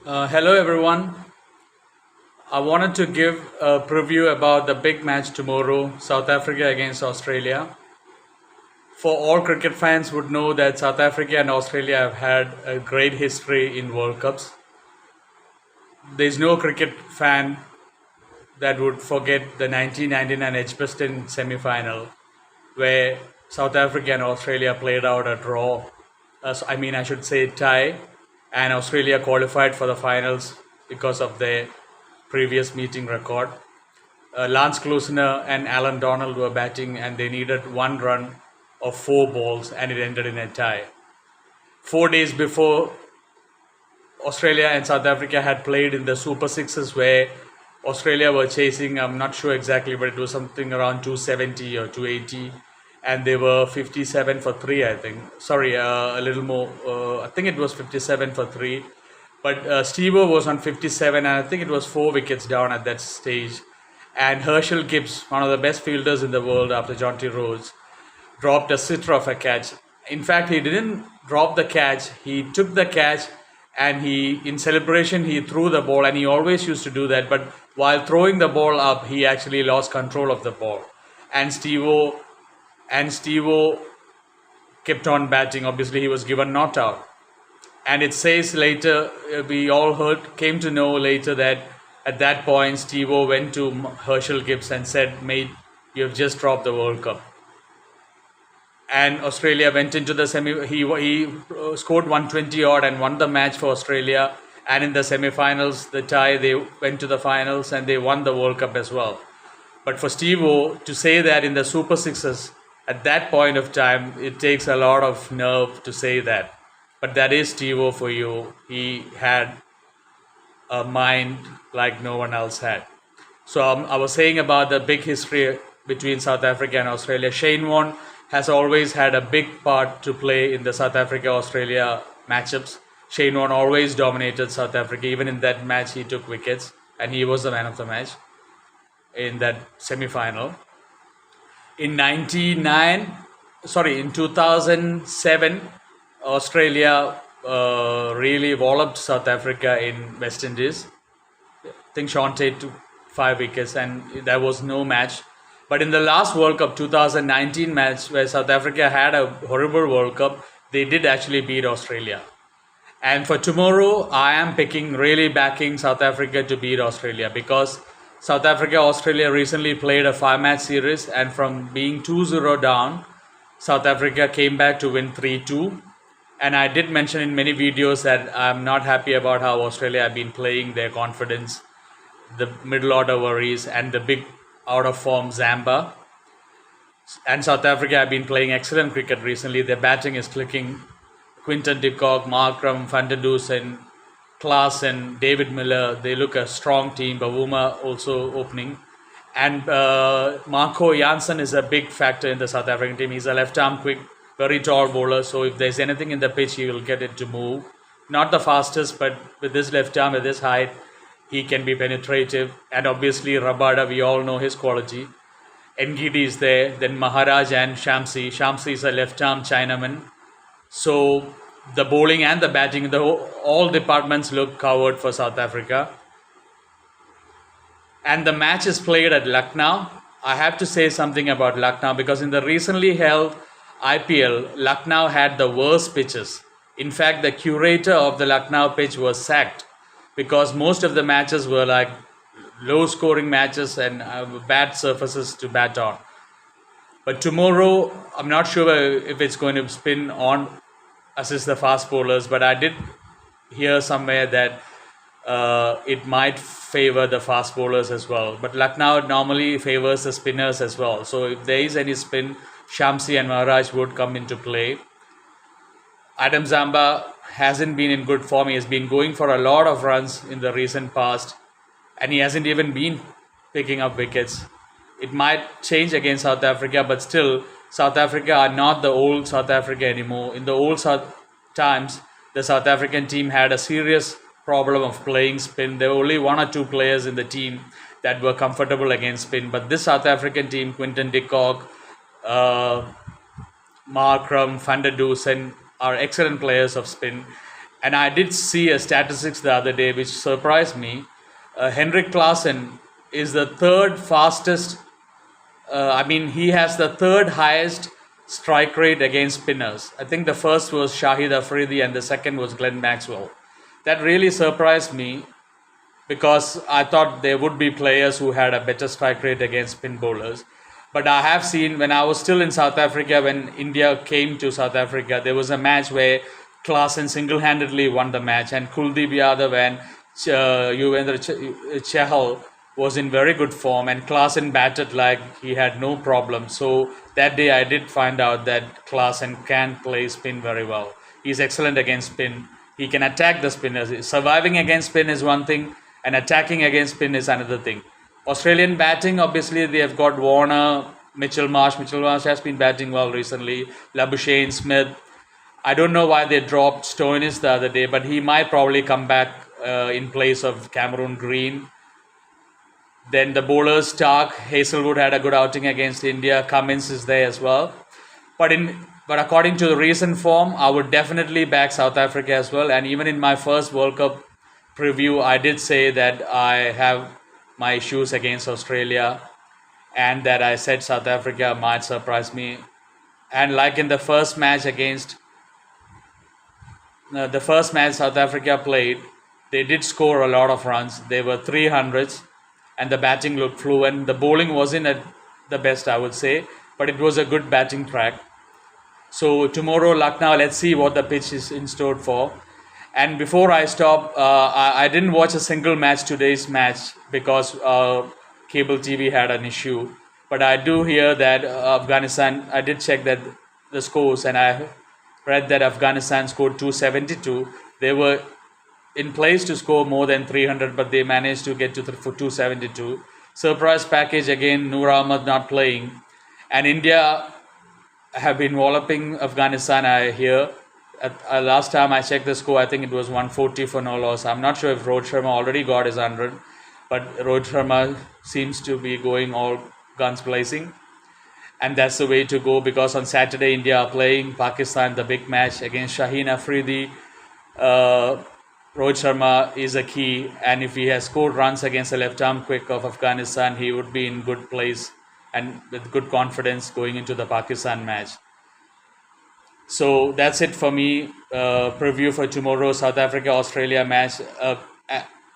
Hello everyone. I wanted to give a preview about the big match tomorrow, South Africa against Australia. For all cricket fans would know that South Africa and Australia have had a great history in World Cups. There's no cricket fan that would forget the 1999 Edgbaston semi-final where South Africa and Australia played out a draw. I should say tie, and Australia qualified for the finals because of their previous meeting record. Lance Klusener and Alan Donald were batting, and they needed one run of four balls, and it ended in a tie. 4 days before, Australia and South Africa had played in the Super Sixes, where Australia were chasing, I'm not sure exactly, but it was something around 270 or 280, and they were 57 for 3, I think. Sorry, a little more. I think it was 57 for 3. But Steve-O was on 57, and I think it was 4 wickets down at that stage. And Herschel Gibbs, one of the best fielders in the world after Jonty Rhodes, dropped a sitter of a catch. In fact, he didn't drop the catch. He took the catch, and in celebration, he threw the ball, and he always used to do that. But while throwing the ball up, he actually lost control of the ball. And Steve-O kept on batting. Obviously, he was given not out. And it says later, we all came to know later that at that point, Steve-O went to Herschel Gibbs and said, "Mate, you have just dropped the World Cup." And Australia went into the semi. He scored 120 odd and won the match for Australia. And in the semi-finals, the tie, they went to the finals and they won the World Cup as well. But for Steve-O to say that in the Super Sixes at that point of time, it takes a lot of nerve to say that. But that is Steve-O for you. He had a mind like no one else had. So I was saying about the big history between South Africa and Australia. Shane Warne has always had a big part to play in the South Africa-Australia matchups. Shane Warne always dominated South Africa. Even in that match, he took wickets, and he was the man of the match in that semi-final. In 2007, Australia really walloped South Africa in West Indies. I think Sean Tate took 5 wickets, and there was no match. But in the last World Cup, 2019 match, where South Africa had a horrible World Cup, they did actually beat Australia. And for tomorrow, I am really backing South Africa to beat Australia, because South Africa-Australia recently played a 5-match series, and from being 2-0 down, South Africa came back to win 3-2. And I did mention in many videos that I'm not happy about how Australia have been playing, their confidence, the middle order worries, and the big out of form Zamba. And South Africa have been playing excellent cricket recently. Their batting is clicking. Quinton de Kock, Markram, van der Dussen, Klaasen, David Miller, they look a strong team. Bavuma also opening. And Marco Jansen is a big factor in the South African team. He's a left-arm quick, very tall bowler. So if there's anything in the pitch, he will get it to move. Not the fastest, but with this left arm, with this height, he can be penetrative. And obviously, Rabada, we all know his quality. Ngidi is there. Then Maharaj and Shamsi. Shamsi is a left-arm Chinaman. So the bowling and the batting, all departments look covered for South Africa. And the match is played at Lucknow. I have to say something about Lucknow, because in the recently held IPL, Lucknow had the worst pitches. In fact, the curator of the Lucknow pitch was sacked, because most of the matches were like low-scoring matches and bad surfaces to bat on. But tomorrow, I'm not sure if it's going to spin on assist the fast bowlers, but I did hear somewhere that it might favor the fast bowlers as well. But Lucknow normally favors the spinners as well. So if there is any spin, Shamsi and Maharaj would come into play. Adam Zamba hasn't been in good form. He has been going for a lot of runs in the recent past, and he hasn't even been picking up wickets. It might change against South Africa, but still, South Africa are not the old South Africa anymore. In the old times, the South African team had a serious problem of playing spin. There were only 1 or 2 players in the team that were comfortable against spin. But this South African team, Quinton de Kock, Markram, van der Dussen, are excellent players of spin. And I did see a statistics the other day which surprised me. Henrik Klaasen is the third fastest. He has the third highest strike rate against spinners. I think the first was Shahid Afridi and the second was Glenn Maxwell. That really surprised me because I thought there would be players who had a better strike rate against spin bowlers. But I have seen when I was still in South Africa, when India came to South Africa, there was a match where Klaasen single-handedly won the match, and Kuldeep Yadav and Yuzvendra Chahal was in very good form, and Klaasen batted like he had no problem. So that day I did find out that Klaasen can play spin very well. He's excellent against spin. He can attack the spinners. Surviving against spin is one thing, and attacking against spin is another thing. Australian batting, obviously, they have got Warner, Mitchell Marsh. Mitchell Marsh has been batting well recently. Labuschagne, Smith. I don't know why they dropped Stoinis the other day, but he might probably come back in place of Cameron Green. Then the bowlers, Stark, Hazelwood had a good outing against India. Cummins is there as well. But according to the recent form, I would definitely back South Africa as well. And even in my first World Cup preview, I did say that I have my issues against Australia and that I said South Africa might surprise me. And like in the first match South Africa played, they did score a lot of runs. They were 300s and the batting looked fluent. The bowling wasn't at the best, I would say, but it was a good batting track. So tomorrow, Lucknow, let's see what the pitch is in store for. And before I stop, I didn't watch a single match, today's match, because cable TV had an issue. But I do hear that Afghanistan, I did check that the scores, and I read that Afghanistan scored 272. They were in place to score more than 300, but they managed to get to 272. Surprise package again, Noor Ahmed not playing. And India have been walloping Afghanistan, I hear. Last time I checked the score, I think it was 140 for no loss. I'm not sure if Rohit Sharma already got his 100, but Rohit Sharma seems to be going all guns blazing. And that's the way to go, because on Saturday, India are playing Pakistan, the big match against Shaheen Afridi. Rohit Sharma is a key, and if he has scored runs against the left-arm quick of Afghanistan, he would be in good place and with good confidence going into the Pakistan match. So that's it for me. Preview for tomorrow, South Africa-Australia match, a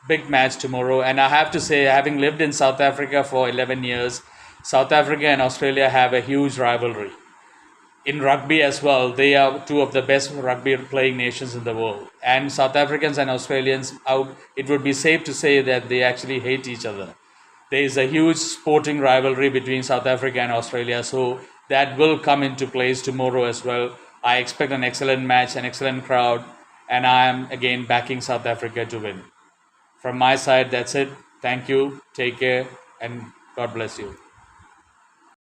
big match tomorrow. And I have to say, having lived in South Africa for 11 years, South Africa and Australia have a huge rivalry. In rugby as well, they are two of the best rugby playing nations in the world. And South Africans and Australians, it would be safe to say that they actually hate each other. There is a huge sporting rivalry between South Africa and Australia, so that will come into place tomorrow as well. I expect an excellent match, an excellent crowd, and I am again backing South Africa to win. From my side, that's it. Thank you, take care, and God bless you.